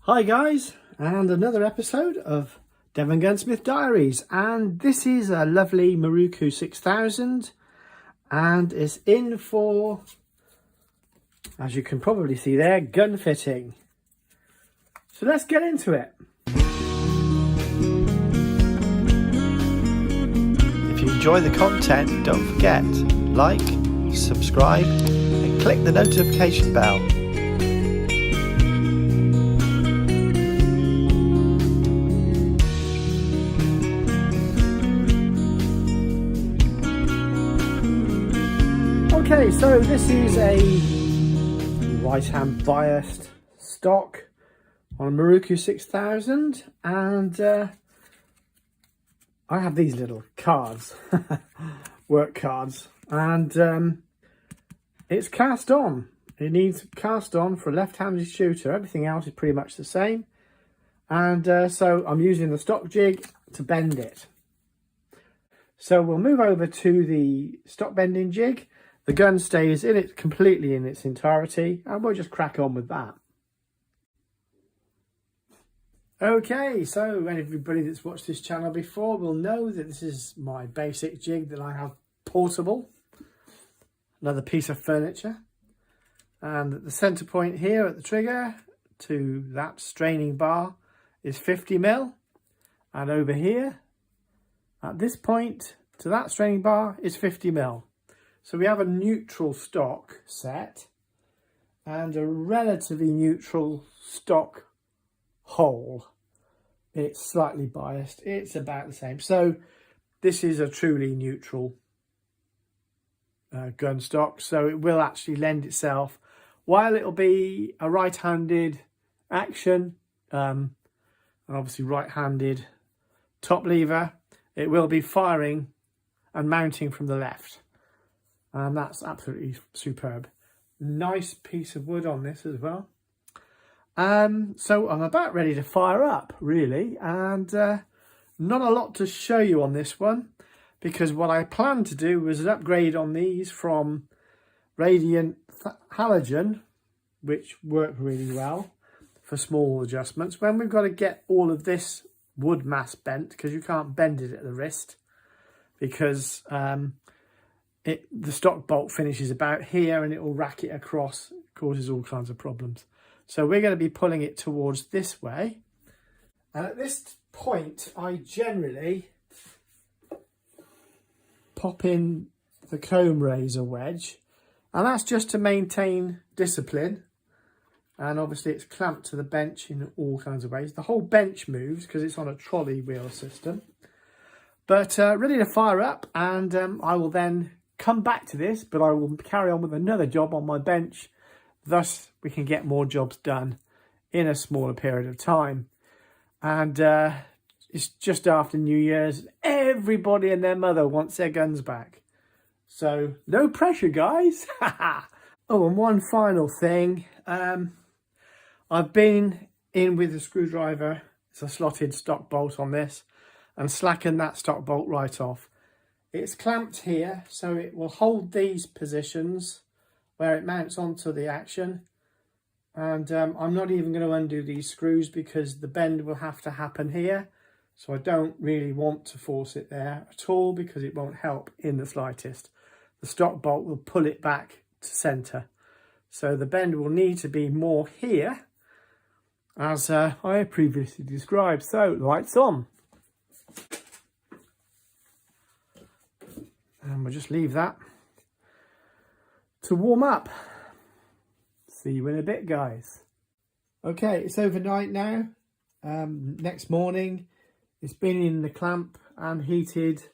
Hi guys, and another episode of Devongunsmith Diaries, and this is a lovely MIROKU 6000 and it's in for, as you can probably see there, gun fitting. So let's get into it. If you enjoy the content, don't forget, like, subscribe and click the notification bell. Okay, so this is a right-hand biased stock on a MIROKU 6000, and I have these little cards, work cards, and it's cast on. It needs cast on for a left-handed shooter. Everything else is pretty much the same, and so I'm using the stock jig to bend it. So we'll move over to the stock bending jig. The gun stays in it completely in its entirety, and we'll just crack on with that. Okay, so everybody that's watched this channel before will know that this is my basic jig that I have portable. Another piece of furniture. And the centre point here at the trigger to that straining bar is 50mm. And over here, at this point to that straining bar is 50mm. So we have a neutral stock set and a relatively neutral stock hole. It's slightly biased. It's about the same. So this is a truly neutral gun stock. So it will actually lend itself, while it'll be a right-handed action, and obviously right-handed top lever, it will be firing and mounting from the left. And that's absolutely superb. Nice piece of wood on this as well. So I'm about ready to fire up, really. And not a lot to show you on this one, because what I planned to do was an upgrade on these from radiant halogen, which work really well for small adjustments. When we've got to get all of this wood mass bent, because you can't bend it at the wrist, because the stock bolt finishes about here and it will rack it across, causes all kinds of problems. So we're going to be pulling it towards this way. And at this point, I generally pop in the comb razor wedge, and that's just to maintain discipline. And obviously it's clamped to the bench in all kinds of ways. The whole bench moves because it's on a trolley wheel system. But ready to fire up, and I will then come back to this, but I will carry on with another job on my bench. Thus, we can get more jobs done in a smaller period of time. And it's just after New Year's. Everybody and their mother wants their guns back. So, no pressure, guys. Oh, and one final thing. I've been in with a screwdriver. It's a slotted stock bolt on this, and slackened that stock bolt right off. It's clamped here, so it will hold these positions where it mounts onto the action. And I'm not even going to undo these screws because the bend will have to happen here. So I don't really want to force it there at all, because it won't help in the slightest. The stock bolt will pull it back to centre. So the bend will need to be more here, as I previously described. So lights on. And we'll just leave that to warm up. See you in a bit, guys. Okay, it's overnight now. Next morning, it's been in the clamp and heated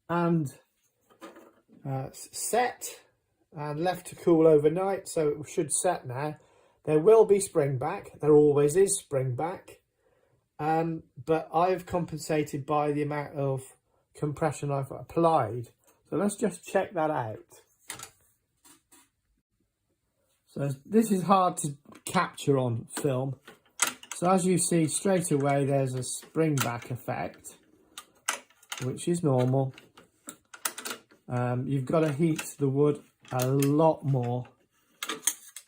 and set and left to cool overnight. So it should set now. There will be spring back. There always is spring back. But I've compensated by the amount of compression I've applied. So let's just check that out. So this is hard to capture on film. So as you see straight away, there's a spring back effect, which is normal. You've got to heat the wood a lot more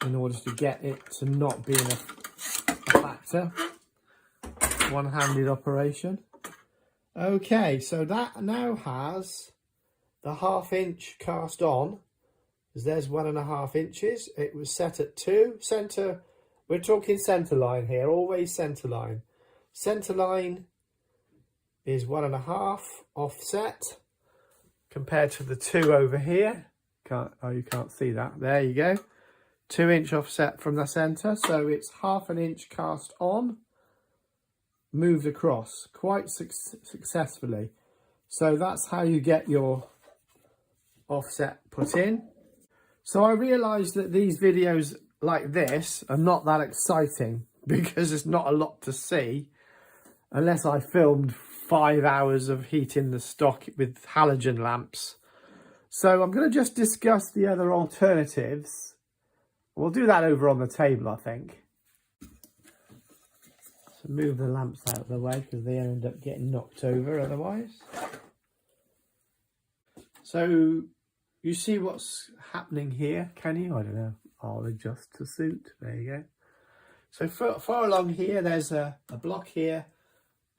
in order to get it to not be in a flat beretta, one-handed operation. Okay, so that now has the 1/2 inch cast on, because there's 1.5 inches. It was set at 2 center. We're talking center line here, always center line. Center line is 1.5 offset compared to the 2 over here. You can't see that. There you go. 2 inch offset from the center. So it's 1/2 inch cast on, moved across quite successfully. So that's how you get your offset put in. So I realized that these videos like this are not that exciting because there's not a lot to see unless I filmed 5 hours of heating the stock with halogen lamps. So I'm going to just discuss the other alternatives. We'll do that over on the table, I think. So move the lamps out of the way because they end up getting knocked over otherwise. So you see what's happening here, can you? I don't know. I'll adjust to suit. There you go. So far along here, there's a block here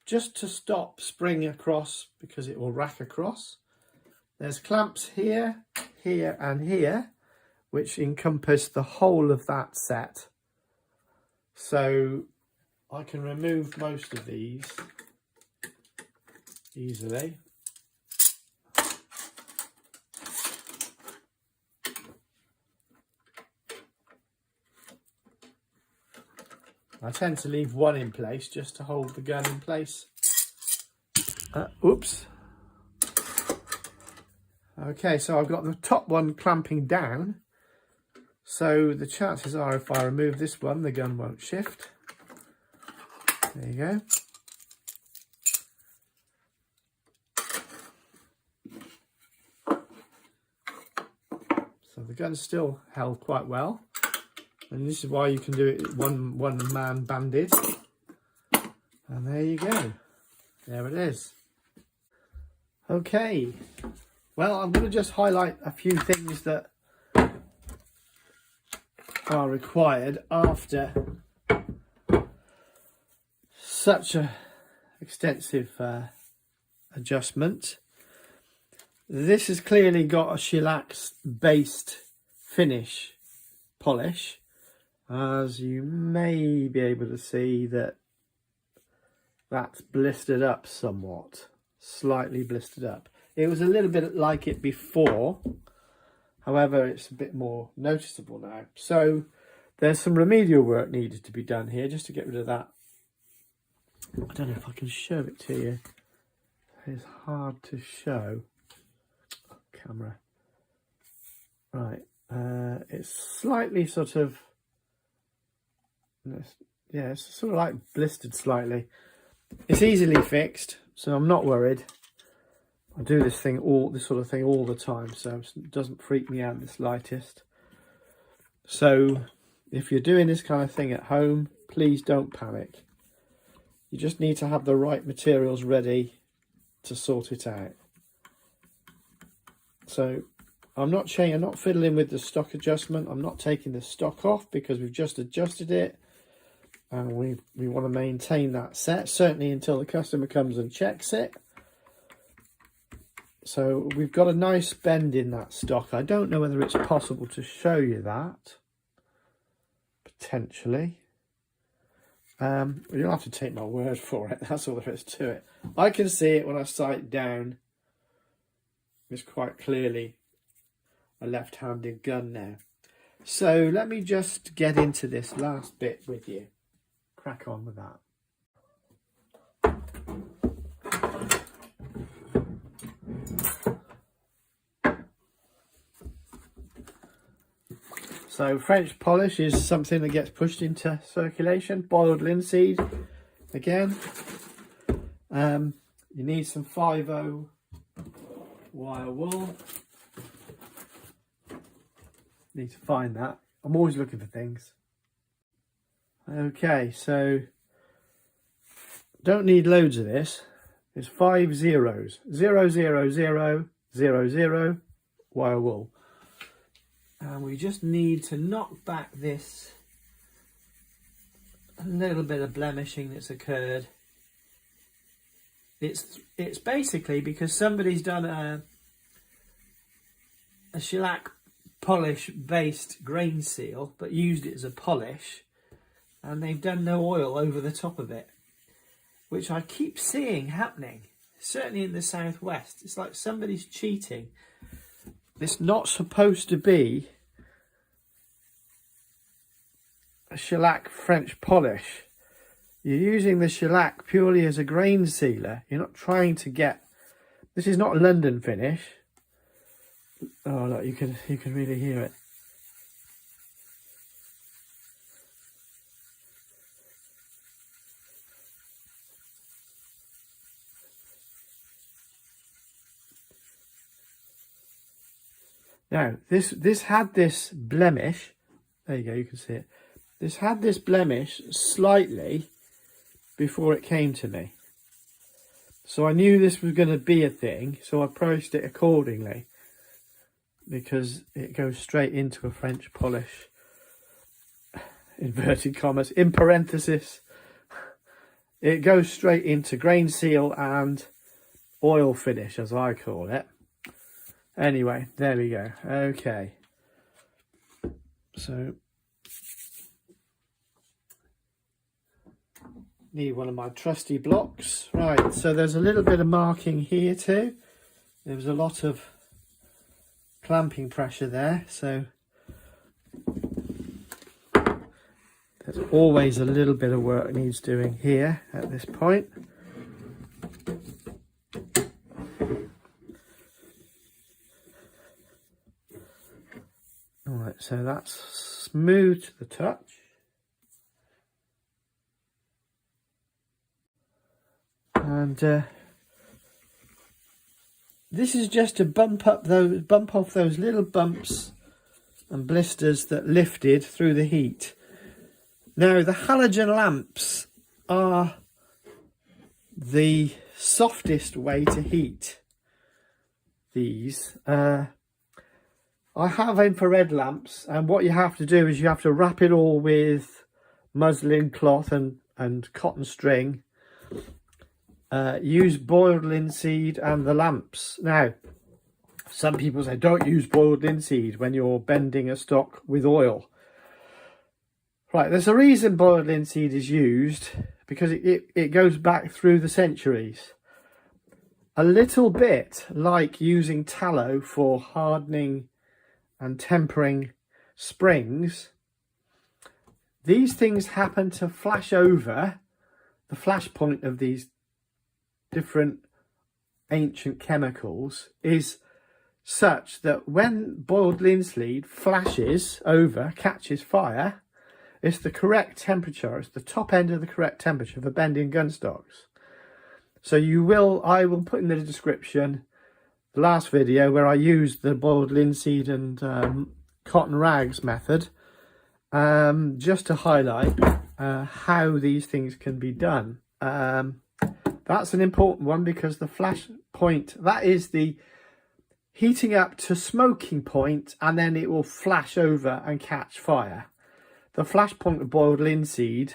just to stop spring across because it will rack across. There's clamps here, here and here, which encompass the whole of that set. So I can remove most of these easily. I tend to leave one in place just to hold the gun in place. Oops. Okay, so I've got the top one clamping down. So the chances are if I remove this one, the gun won't shift. There you go. So the gun's still held quite well. And this is why you can do it one man banded. And there you go. There it is. Okay. Well, I'm going to just highlight a few things that are required after such a extensive adjustment. This has clearly got a shellac based finish polish. As you may be able to see, that's blistered up somewhat, slightly blistered up. It was a little bit like it before, however it's a bit more noticeable now. So there's some remedial work needed to be done here just to get rid of that. I don't know if I can show it to you. It's hard to show. Camera. Right, it's slightly sort of, yeah, it's sort of like blistered slightly. It's easily fixed, so I'm not worried. I do this sort of thing all the time, so it doesn't freak me out the slightest. So if you're doing this kind of thing at home, please don't panic. You just need to have the right materials ready to sort it out. So I'm not fiddling with the stock adjustment. I'm not taking the stock off because we've just adjusted it. And we want to maintain that set, certainly until the customer comes and checks it. So we've got a nice bend in that stock. I don't know whether it's possible to show you that. Potentially. You'll have to take my word for it. That's all there is to it. I can see it when I sight down. It's quite clearly a left-handed gun now. So let me just get into this last bit with you. Crack on with that. So French polish is something that gets pushed into circulation. Boiled linseed again. You need some 5/0 wire wool. Need to find that. I'm always looking for things. Okay, so don't need loads of this. There's 5 zeros. 0, 0, 0, 0, 0 wire wool. And we just need to knock back this a little bit of blemishing that's occurred. It's basically because somebody's done a shellac polish based grain seal but used it as a polish, and they've done no oil over the top of it, which I keep seeing happening, certainly in the southwest. It's like somebody's cheating. It's not supposed to be a shellac French polish. You're using the shellac purely as a grain sealer. You're not trying to get... This is not London finish. Oh look, you can really hear it. Now, this had this blemish. There you go, you can see it. This had this blemish slightly before it came to me. So I knew this was going to be a thing, so I approached it accordingly, because it goes straight into a French polish, inverted commas, in parenthesis. It goes straight into grain seal and oil finish, as I call it. Anyway, there we go. Okay. So, need one of my trusty blocks. Right, so there's a little bit of marking here too. There was a lot of clamping pressure there, so there's always a little bit of work needs doing here at this point. Alright, so that's smooth to the touch. And this is just to bump off those little bumps and blisters that lifted through the heat. Now, the halogen lamps are the softest way to heat these. I have infrared lamps, and what you have to do is you have to wrap it all with muslin cloth and cotton string. Use boiled linseed and the lamps. Now, some people say don't use boiled linseed when you're bending a stock with oil. Right, there's a reason boiled linseed is used, because it goes back through the centuries. A little bit like using tallow for hardening and tempering springs. These things happen to flash over. The flash point of these different ancient chemicals is such that when boiled linseed flashes over, catches fire, it's the correct temperature. It's the top end of the correct temperature for bending gun stocks. So I will put in the description the last video where I used the boiled linseed and cotton rags method, just to highlight how these things can be done. That's an important one, because the flash point, that is the heating up to smoking point, and then it will flash over and catch fire. The flash point of boiled linseed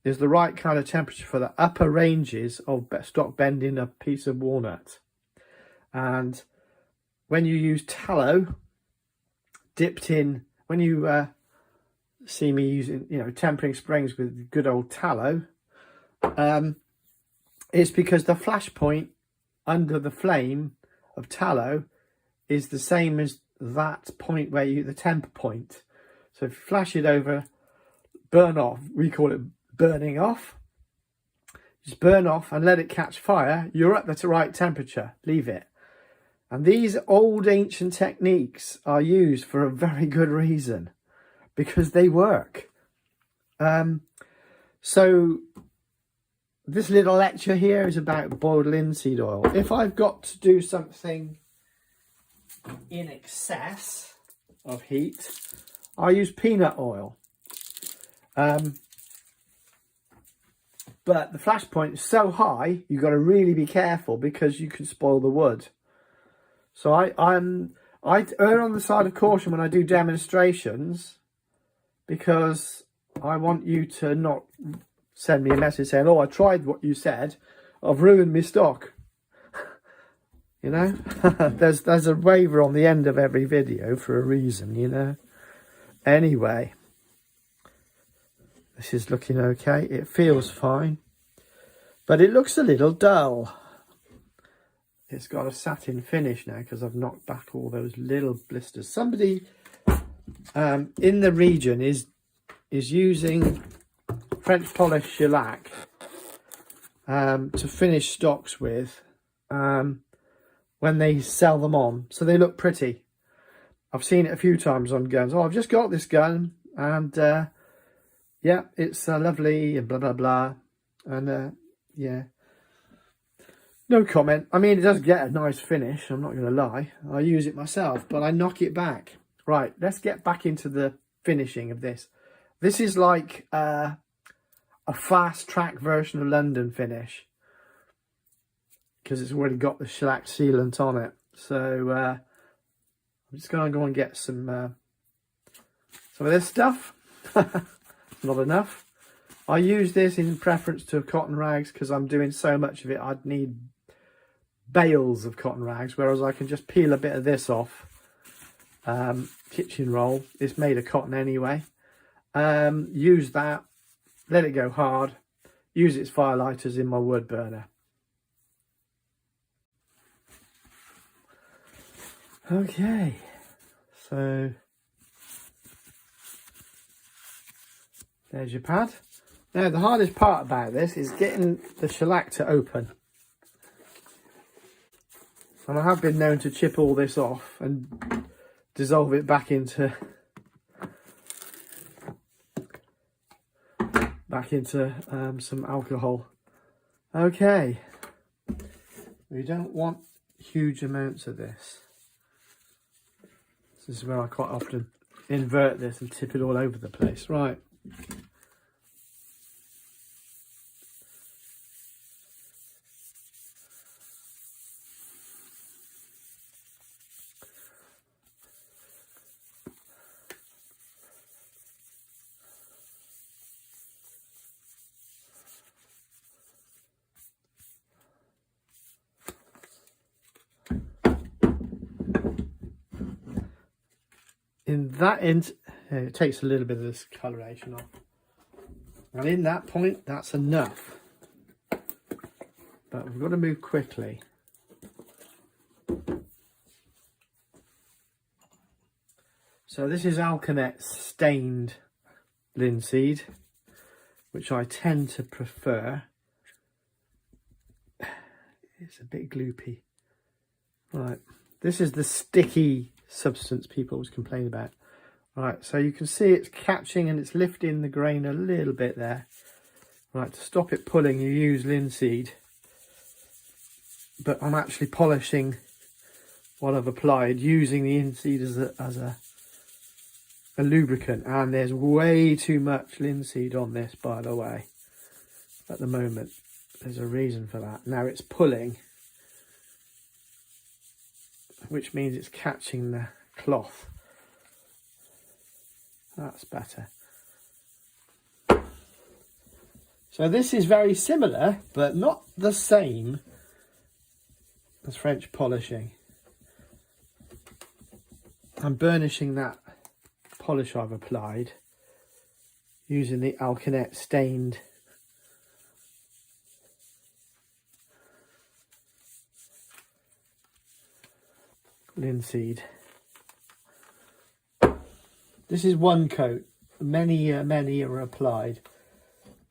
is the right kind of temperature for the upper ranges of stock bending a piece of walnut. And when you use tallow dipped in, when you see me using, tempering springs with good old tallow, it's because the flash point under the flame of tallow is the same as that point where the temper point. So if you flash it over, burn off, we call it burning off. Just burn off and let it catch fire. You're at the right temperature, leave it. And these old ancient techniques are used for a very good reason, because they work. So this little lecture here is about boiled linseed oil. If I've got to do something in excess of heat, I use peanut oil. But the flash point is so high, you've got to really be careful, because you can spoil the wood. So I err on the side of caution when I do demonstrations, because I want you to not send me a message saying, oh, I tried what you said, I've ruined my stock. You know, there's a waiver on the end of every video for a reason, you know. Anyway, this is looking okay. It feels fine, but it looks a little dull. It's got a satin finish now because I've knocked back all those little blisters. Somebody in the region is using French polished shellac to finish stocks with when they sell them on, so they look pretty. I've seen it a few times on guns. Oh, I've just got this gun and yeah, it's lovely and blah blah blah, and yeah, no comment. I mean, it does get a nice finish, I'm not going to lie. I use it myself, but I knock it back. Right, let's get back into the finishing of this. This is like a fast track version of London finish, because it's already got the shellac sealant on it. So I'm just going to go and get some of this stuff. Not enough. I use this in preference to cotton rags because I'm doing so much of it. I'd need bales of cotton rags, whereas I can just peel a bit of this off. Kitchen roll, it's made of cotton anyway. Use that, let it go hard, use its firelighters in my wood burner. Okay, so there's your pad. Now the hardest part about this is getting the shellac to open. And I have been known to chip all this off and dissolve it back into some alcohol. Okay, we don't want huge amounts of this. This is where I quite often invert this and tip it all over the place. Right. It takes a little bit of this coloration off, and in that point that's enough, but we've got to move quickly. So this is Alkanet stained linseed, which I tend to prefer. It's a bit gloopy. Right, this is the sticky substance people always complain about. Right, so you can see it's catching and it's lifting the grain a little bit there. Right, to stop it pulling, you use linseed, but I'm actually polishing what I've applied using the linseed as a lubricant, and there's way too much linseed on this, by the way, at the moment. There's a reason for that. Now it's pulling, which means it's catching the cloth. That's better. So this is very similar, but not the same as French polishing. I'm burnishing that polish I've applied using the Alkanet stained linseed. This is one coat, many are applied,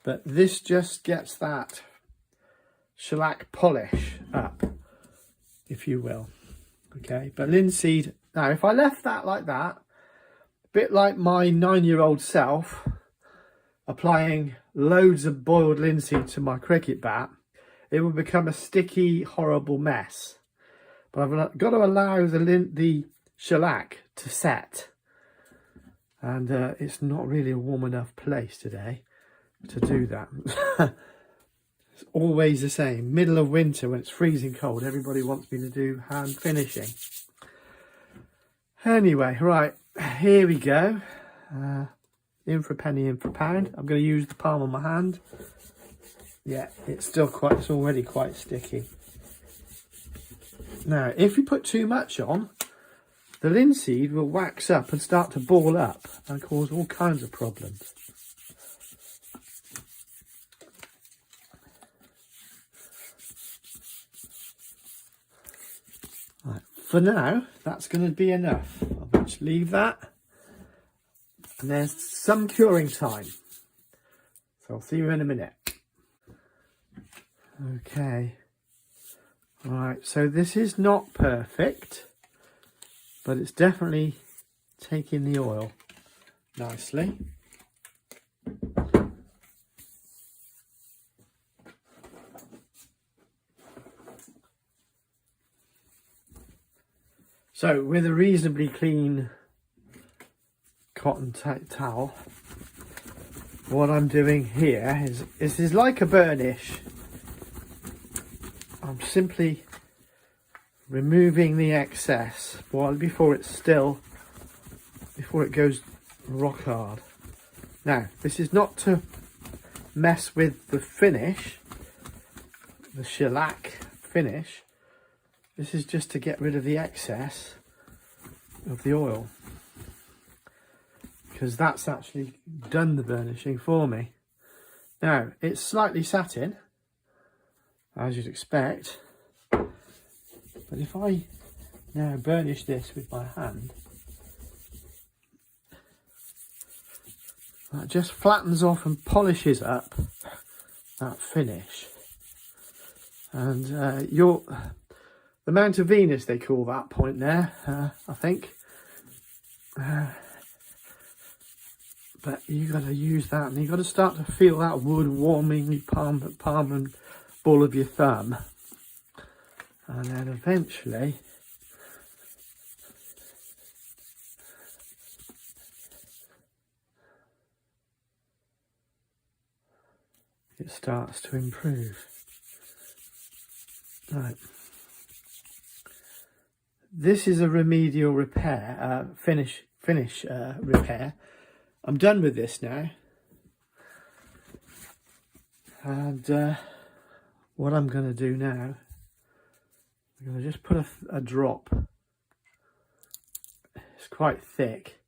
but this just gets that shellac polish up, if you will. Okay, but linseed, now if I left that like that, a bit like my 9-year-old self applying loads of boiled linseed to my cricket bat, it would become a sticky, horrible mess. But I've got to allow the shellac to set. And it's not really a warm enough place today to do that. It's always the same. Middle of winter when it's freezing cold, everybody wants me to do hand finishing. Anyway, right, here we go. in for a penny, in for a pound. I'm going to use the palm of my hand. Yeah, it's already quite sticky. Now, if you put too much on, the linseed will wax up and start to ball up and cause all kinds of problems. Right, for now, that's going to be enough. I'll just leave that. And there's some curing time. So I'll see you in a minute. Okay. Right, so this is not perfect, but it's definitely taking the oil nicely. So with a reasonably clean cotton towel, what I'm doing here is like a burnish. I'm simply removing the excess before it goes rock hard. Now, this is not to mess with the finish, the shellac finish. This is just to get rid of the excess of the oil, because that's actually done the burnishing for me. Now, it's slightly satin, as you'd expect, but if I now burnish this with my hand, that just flattens off and polishes up that finish. And the Mount of Venus, they call that point there, I think. But you got to use that, and you got to start to feel that wood warming your palm and ball of your thumb, and then eventually it starts to improve. Right, this is a remedial repair, finish repair. I'm done with this now, and what I'm going to do now, I'm going to just put a drop. It's quite thick,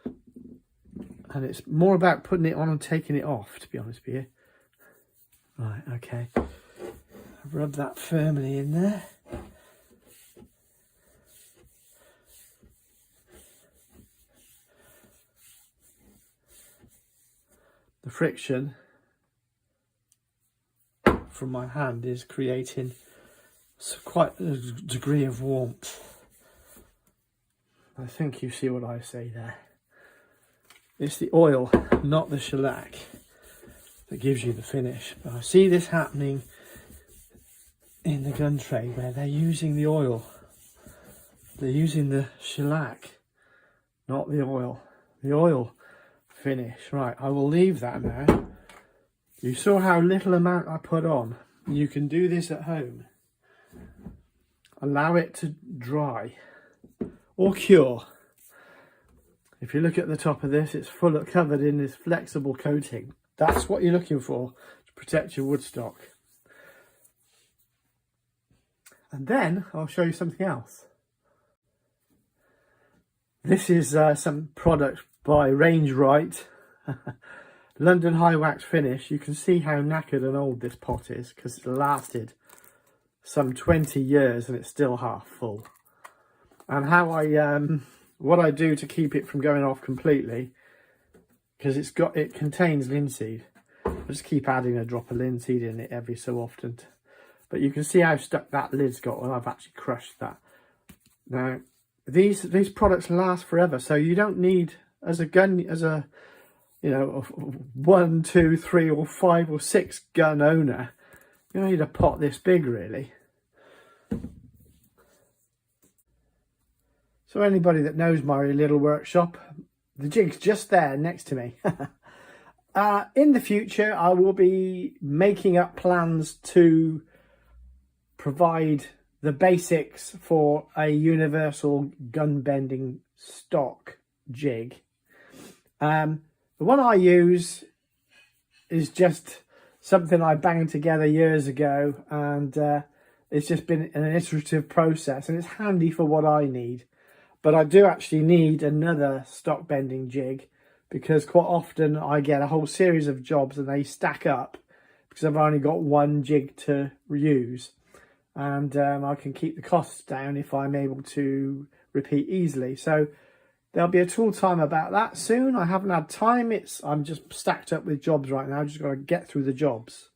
and it's more about putting it on and taking it off, to be honest with you. Right, okay. Rub that firmly in there. The friction from my hand is creating quite a degree of warmth. I think you see what I say there. It's the oil, not the shellac, that gives you the finish. But I see this happening in the gun trade, where they're using the oil. They're using the shellac, not the oil. The oil finish. Right, I will leave that now. You saw how little amount I put on. You can do this at home. Allow it to dry or cure. If you look at the top of this, it's covered in this flexible coating. That's what you're looking for to protect your wood stock. And then I'll show you something else. This is some product by Range Right. London High Wax Finish. You can see how knackered and old this pot is, because it lasted some 20 years and it's still half full. And how what I do to keep it from going off completely, because it contains linseed. I just keep adding a drop of linseed in it every so often. But you can see how stuck that lid's got when I've actually crushed that. Now, these products last forever, so you don't need, as a 1, 2, 3 or 5 or 6 gun owner, you don't need a pot this big really. So anybody that knows my little workshop, the jig's just there next to me. In the future, I will be making up plans to provide the basics for a universal gun bending stock jig. The one I use is just something I banged together years ago, and it's just been an iterative process, and it's handy for what I need. But I do actually need another stock bending jig, because quite often I get a whole series of jobs and they stack up because I've only got one jig to reuse, and I can keep the costs down if I'm able to repeat easily. So there'll be a tool time about that soon. I haven't had time. I'm just stacked up with jobs right now. I've just got to get through the jobs.